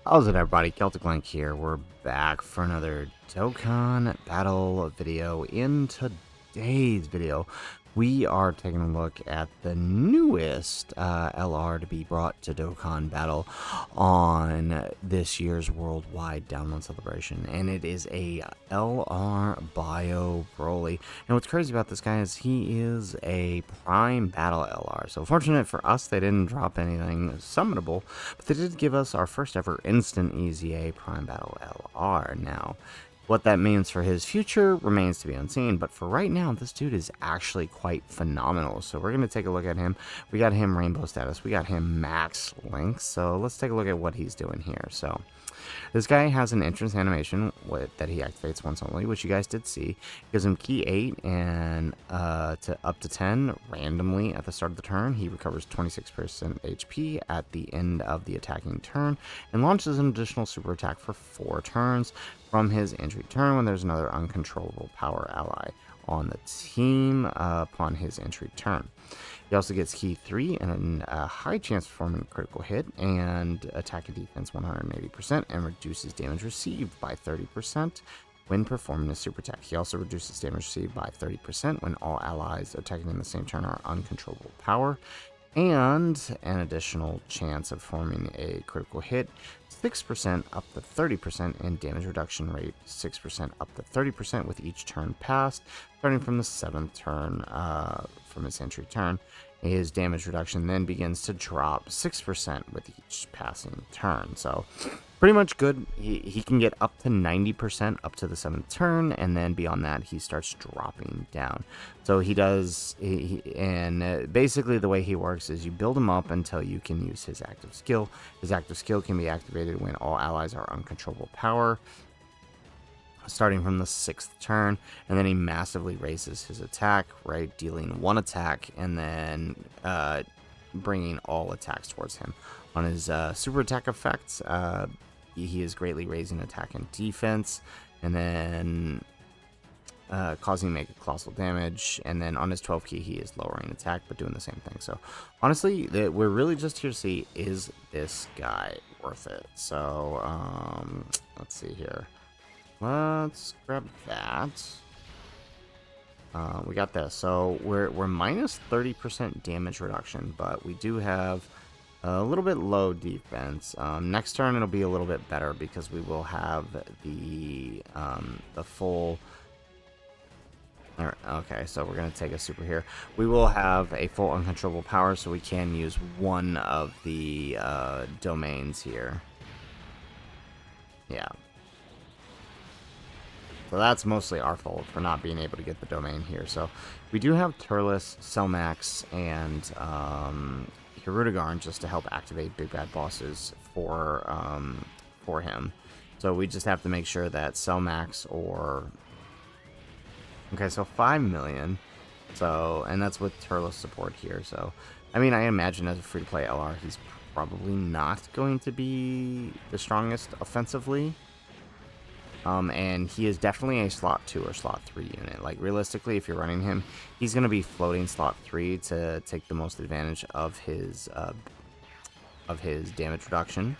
How's it, everybody? Celtic Link here. We're back for another Dokkan battle video. In today's video, we are taking a look at the newest LR to be brought to Dokkan battle on this year's worldwide download celebration, and it is a LR Bio Broly. And what's crazy about this guy is he is a prime battle LR. So fortunate for us, they didn't drop anything summonable, but they did give us our first ever instant EZA prime battle LR. Now, what that means for his future remains to be unseen, but for right now, this dude is actually quite phenomenal. So we're going to take a look at him. We got him rainbow status. We got him max link. So let's take a look at what he's doing here. So this guy has an entrance animation that he activates once only, which you guys did see. Gives him key 8 and to up to 10 randomly at the start of the turn. He recovers 26% HP at the end of the attacking turn and launches an additional super attack for 4 turns from his entry turn when there's another uncontrollable power ally on the team upon his entry turn. He also gets key 3 and a high chance of performing a critical hit and attack and defense 180% and reduces damage received by 30% when performing a super attack. He also reduces damage received by 30% when all allies attacking in the same turn are uncontrollable power, and an additional chance of forming a critical hit 6% up to 30%, and damage reduction rate 6% up to 30% with each turn passed, starting from the 7th turn from his entry turn. His damage reduction then begins to drop 6% with each passing turn. So pretty much good. He can get up to 90% up to the 7th turn, and then beyond that he starts dropping down. So he does, and basically the way he works is you build him up until you can use his active skill. His active skill can be activated when all allies are uncontrollable power, starting from the 6th turn, and then he massively raises his attack, right, dealing 1 attack and then bringing all attacks towards him. On his super attack effects, he is greatly raising attack and defense, and then causing mega colossal damage, and then on his 12 key he is lowering attack but doing the same thing. So honestly, we're really just here to see, is this guy worth it? So let's see here. Let's grab that. We got this. So we're minus 30% damage reduction, but we do have a little bit low defense. Next turn it'll be a little bit better because we will have the full. Okay, so we're gonna take a super here. We will have a full uncontrollable power, so we can use one of the domains here. Yeah. So that's mostly our fault for not being able to get the domain here. So we do have Turles, Selmax, and Hirudegarn just to help activate big bad bosses for him. So we just have to make sure that Selmax or... Okay, so 5 million. So, and that's with Turles support here. So, I mean, I imagine as a free-to-play LR, he's probably not going to be the strongest offensively. And he is definitely a slot 2 or slot 3 unit. Like, realistically, if you're running him, he's going to be floating slot 3 to take the most advantage of his damage reduction.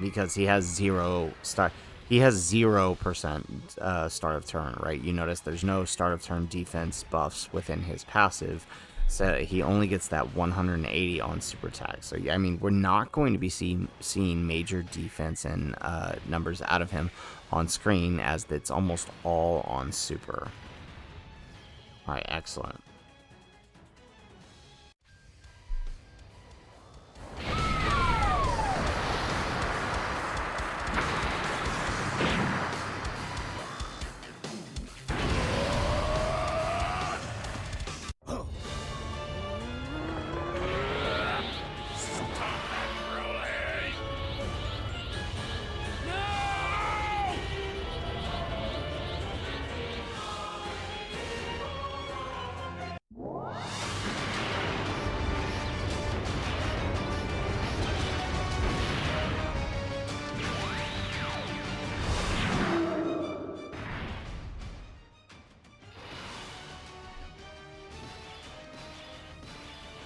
Because he has 0% start of turn, right? You notice there's no start of turn defense buffs within his passive. So he only gets that 180 on super attack. So yeah, I mean, we're not going to be seeing major defense and numbers out of him on screen, as it's almost all on super. All right, excellent.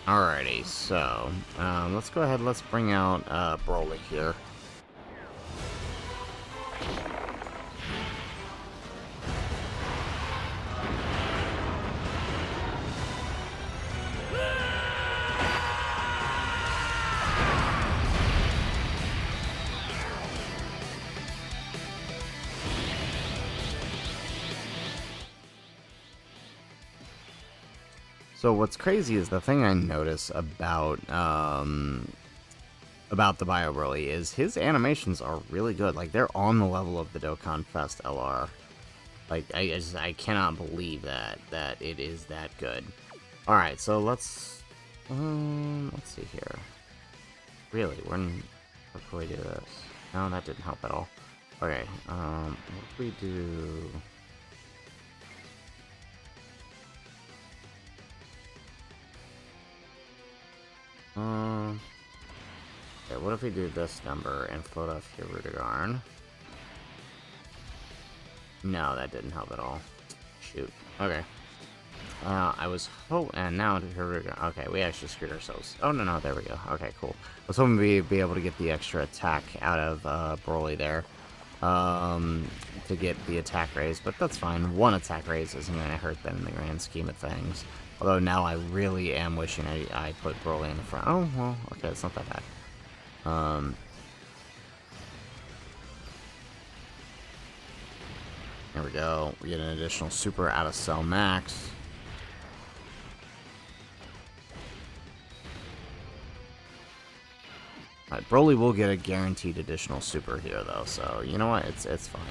Alrighty, so let's go ahead. Let's bring out Broly here. So what's crazy is the thing I notice about the Bio Broly is his animations are really good. Like, they're on the level of the Dokkan Fest LR. Like, I cannot believe that it is that good. All right, so let's see here. Really, what can we do this? No, that didn't help at all. Okay, what if we do? Okay, what if we do this number and float off here Rudigarn? No, that didn't help at all. Shoot. Okay. I was hoping, and now here we go. Okay, we actually screwed ourselves. Oh, no, there we go. Okay, cool. I was hoping we'd be able to get the extra attack out of Broly there. To get the attack raise, but that's fine. One attack raise isn't going to hurt them in the grand scheme of things. Although now I really am wishing I put Broly in the front. Oh, well, okay, it's not that bad. There we go. We get an additional super out of Cell Max. Alright, Broly will get a guaranteed additional super here, though, so you know what? It's fine.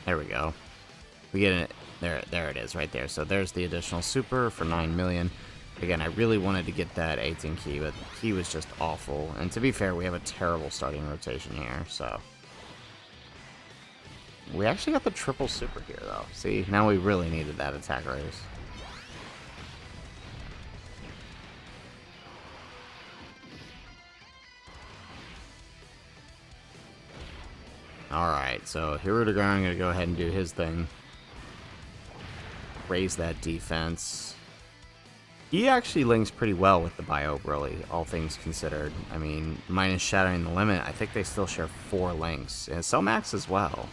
There we go. We get it. There it is, right there. So there's the additional super for 9 million. Again, I really wanted to get that 18 key, but he was just awful. And to be fair, we have a terrible starting rotation here, so. We actually got the triple super here, though. See, now we really needed that attack raise. Alright, so Hirudegarn going to go ahead and do his thing. Raise that defense. He actually links pretty well with the Bio Broly, all things considered. I mean, minus Shattering the Limit, I think they still share 4 links. And Cell Max as well.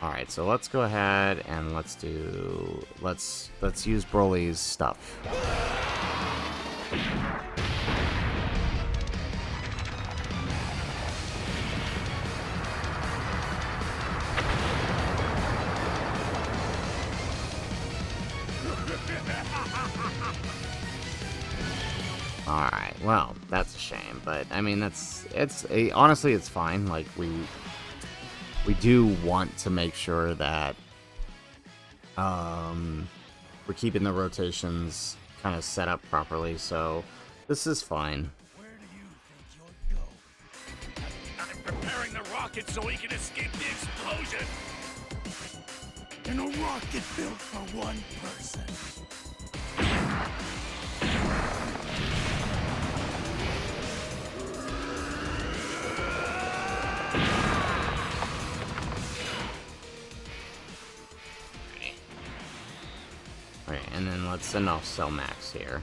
Alright, so let's go ahead and let's use Broly's stuff. Alright, well, that's a shame, but I mean, honestly, it's fine. Like, we do want to make sure that we're keeping the rotations kind of set up properly, so this is fine. Where do you think you'll go? I'm preparing the rocket so he can escape the explosion. And a rocket built for one person. Okay, and then let's send off Cell Max here.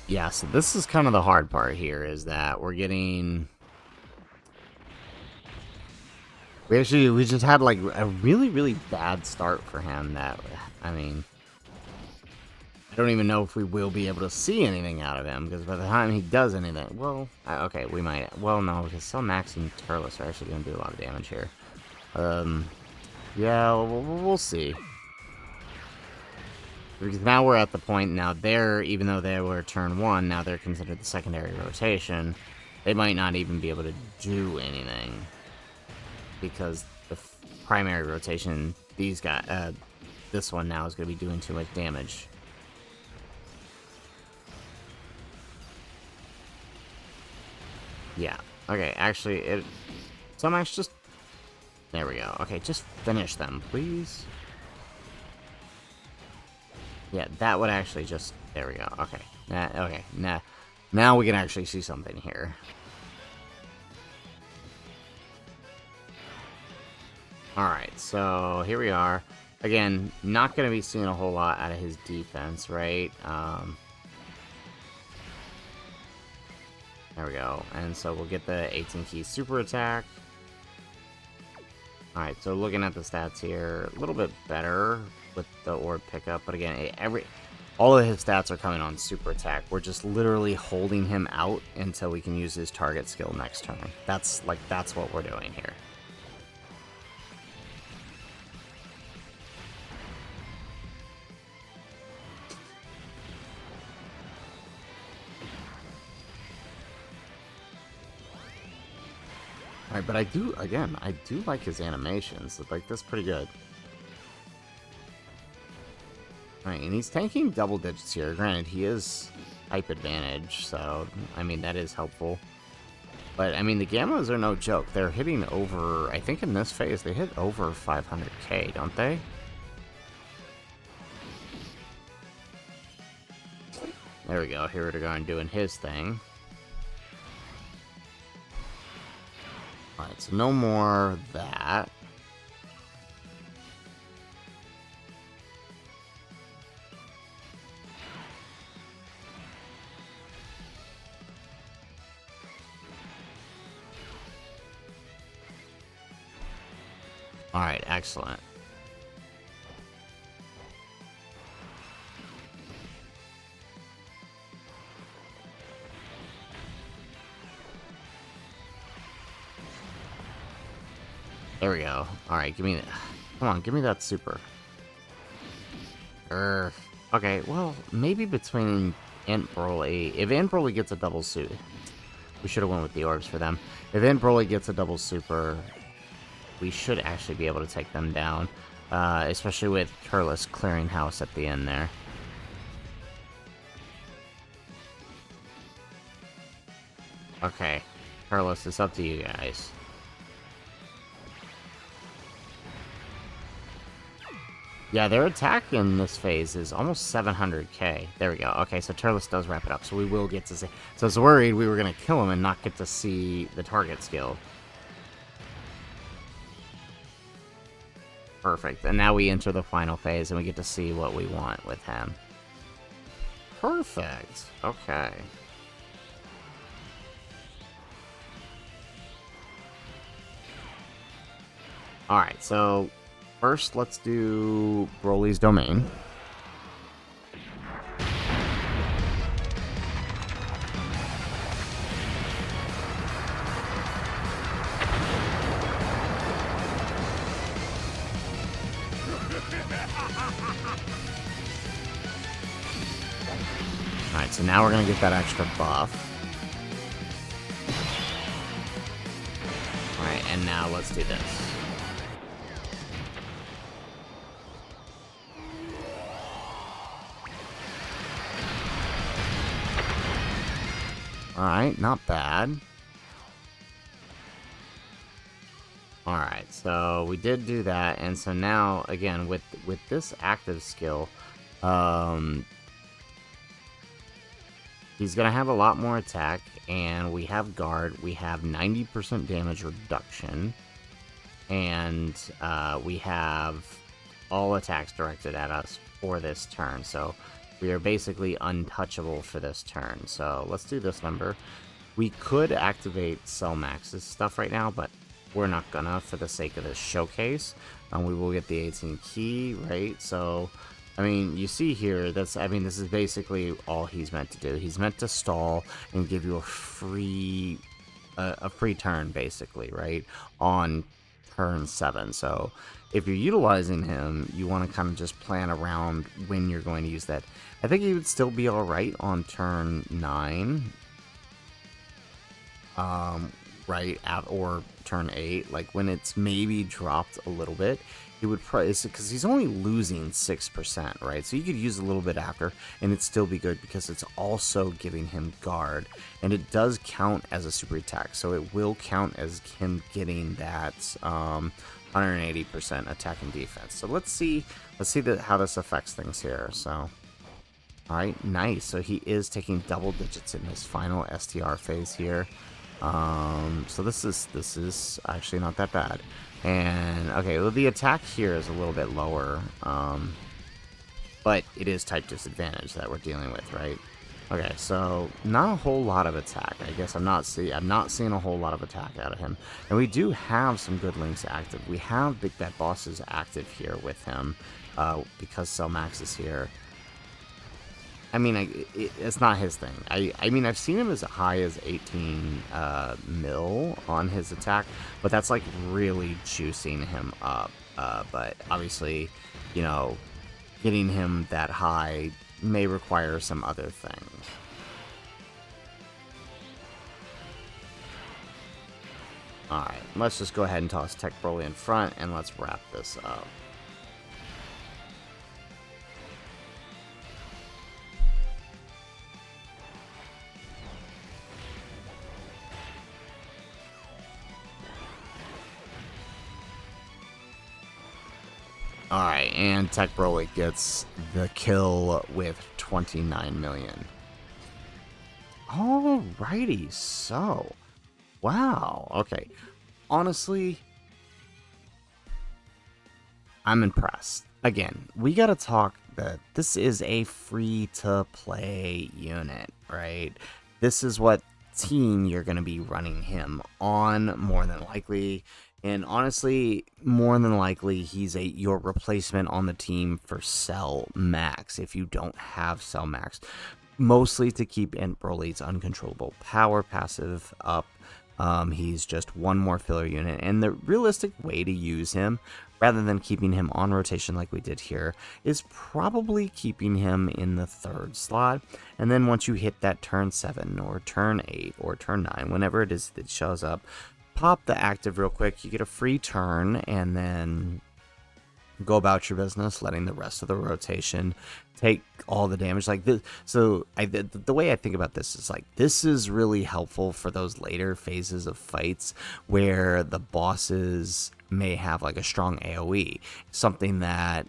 Yeah, so this is kind of the hard part here, is that we're getting... We just had like a really, really bad start for him that, I mean... I don't even know if we will be able to see anything out of him, because by the time he does anything... Well, okay, we might... Well, no, because Cell Max and Turles are actually going to do a lot of damage here. Yeah, we'll see. Because now we're at the point, now even though they were turn 1, now they're considered the secondary rotation. They might not even be able to do anything. Because the primary rotation, these guys, this one now is going to be doing too much damage. Yeah. Okay, actually, Somax just... There we go. Okay, just finish them, please. Yeah, that would actually just... There we go. Okay. Okay. Now we can actually see something here. Alright, so here we are. Again, not going to be seeing a whole lot out of his defense, right? There we go. And so we'll get the 18 key super attack. Alright, so looking at the stats here, a little bit better with the orb pickup. But again, all of his stats are coming on super attack. We're just literally holding him out until we can use his target skill next turn. That's what we're doing here. Alright, but I do like his animations. Like, that's pretty good. Alright, and he's tanking double digits here. Granted, he is type advantage, so, I mean, that is helpful. But, I mean, the Gammas are no joke. They're hitting over, I think in this phase, they hit over 500k, don't they? There we go. Here we're going doing his thing. Alright, so no more of that. Alright, excellent. There we go. Alright, give me that. Come on, give me that super. Okay, well, maybe between Int Broly. If Int Broly gets a double suit, we should have went with the orbs for them. If Int Broly gets a double super, we should actually be able to take them down. Especially with Turles clearing house at the end there. Okay, Turles, it's up to you guys. Yeah, their attack in this phase is almost 700k. There we go. Okay, so Turles does wrap it up, so we will get to see... So I was worried we were going to kill him and not get to see the target skill. Perfect. And now we enter the final phase and we get to see what we want with him. Perfect. Okay. Alright, so... First, let's do Broly's domain. Alright, so now we're going to get that extra buff. Alright, and now let's do this. Alright, not bad. Alright, so we did do that, and so now, again, with this active skill, he's gonna have a lot more attack, and we have guard, we have 90% damage reduction, and we have all attacks directed at us for this turn, so we are basically untouchable for this turn. So let's do this number. We could activate Cell Max's stuff right now, but we're not gonna for the sake of this showcase. We will get the 18 key, right? So, I mean, you see here, this is basically all he's meant to do. He's meant to stall and give you a free turn, basically, right? On turn 7. So if you're utilizing him, you want to kind of just plan around when you're going to use that. I think he would still be alright on turn 9. Right, or turn 8, like when it's maybe dropped a little bit, it would probably, because he's only losing 6%, right? So you could use a little bit after, and it'd still be good because it's also giving him guard, and it does count as a super attack, so it will count as him getting that 180% attack and defense. So let's see how this affects things here. So, all right, nice. So he is taking double digits in his final STR phase here. So this is actually not that bad. And okay, well, the attack here is a little bit lower, but it is type disadvantage that we're dealing with, right? Okay, so not a whole lot of attack. I guess I'm not seeing a whole lot of attack out of him. And we do have some good links active. We have Big Bad Bosses active here with him, because Cell Max is here. I mean, it's not his thing. I mean, I've seen him as high as 18 mil on his attack, but that's like really juicing him up. But obviously, you know, getting him that high may require some other things. Alright, let's just go ahead and toss Tech Broly in front, and let's wrap this up. Alright, and Tech Broly gets the kill with 29 million. Alrighty, so. Wow, okay. Honestly, I'm impressed. Again, we gotta talk that this is a free-to-play unit, right? This is what team you're gonna be running him on, more than likely. And honestly, more than likely, he's your replacement on the team for Cell Max if you don't have Cell Max. Mostly to keep Int Broly's uncontrollable power passive up. He's just one more filler unit, and the realistic way to use him, rather than keeping him on rotation like we did here, is probably keeping him in the 3rd slot. And then once you hit that turn 7 or turn 8 or turn 9, whenever it is that shows up, pop the active real quick, you get a free turn, and then go about your business, letting the rest of the rotation take all the damage like this. So the way I think about this is like, this is really helpful for those later phases of fights where the bosses may have like a strong AoE, something that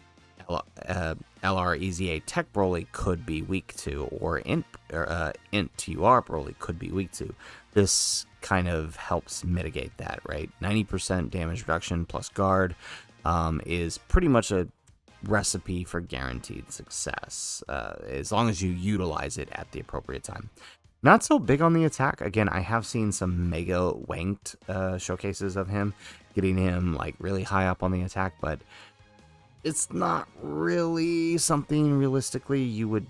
LR EZA Tech Broly could be weak to, or Int TUR Broly could be weak to. This kind of helps mitigate that, right? 90% damage reduction plus guard is pretty much a recipe for guaranteed success, as long as you utilize it at the appropriate time. Not so big on the attack. Again, I have seen some mega wanked showcases of him, getting him like really high up on the attack, but it's not really something realistically you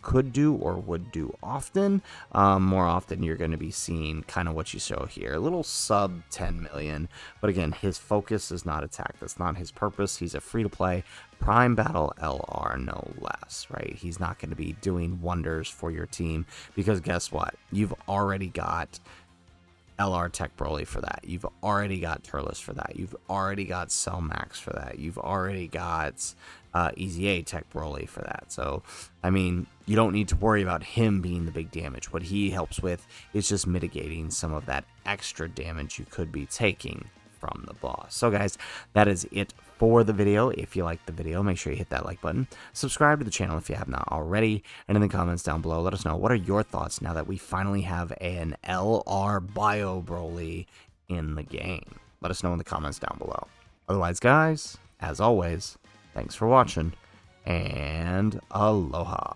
could do or would do often. More often you're going to be seeing kind of what you show here, a little sub 10 million, but again, his focus is not attack. That's not his purpose. He's a free-to-play prime battle LR, no less, right? He's not going to be doing wonders for your team, because guess what? You've already got LR Tech Broly for that. You've already got Turles for that. You've already got Cell Max for that. You've already got EZA Tech Broly for that. So, I mean, you don't need to worry about him being the big damage. What he helps with is just mitigating some of that extra damage you could be taking from the boss. So guys, that is it for the video. If you liked the video, make sure you hit that like button, subscribe to the channel if you have not already, and in the comments down below, let us know, what are your thoughts now that we finally have an LR Bio Broly in the game? Let us know in the comments down below. Otherwise, guys, as always, thanks for watching, and aloha.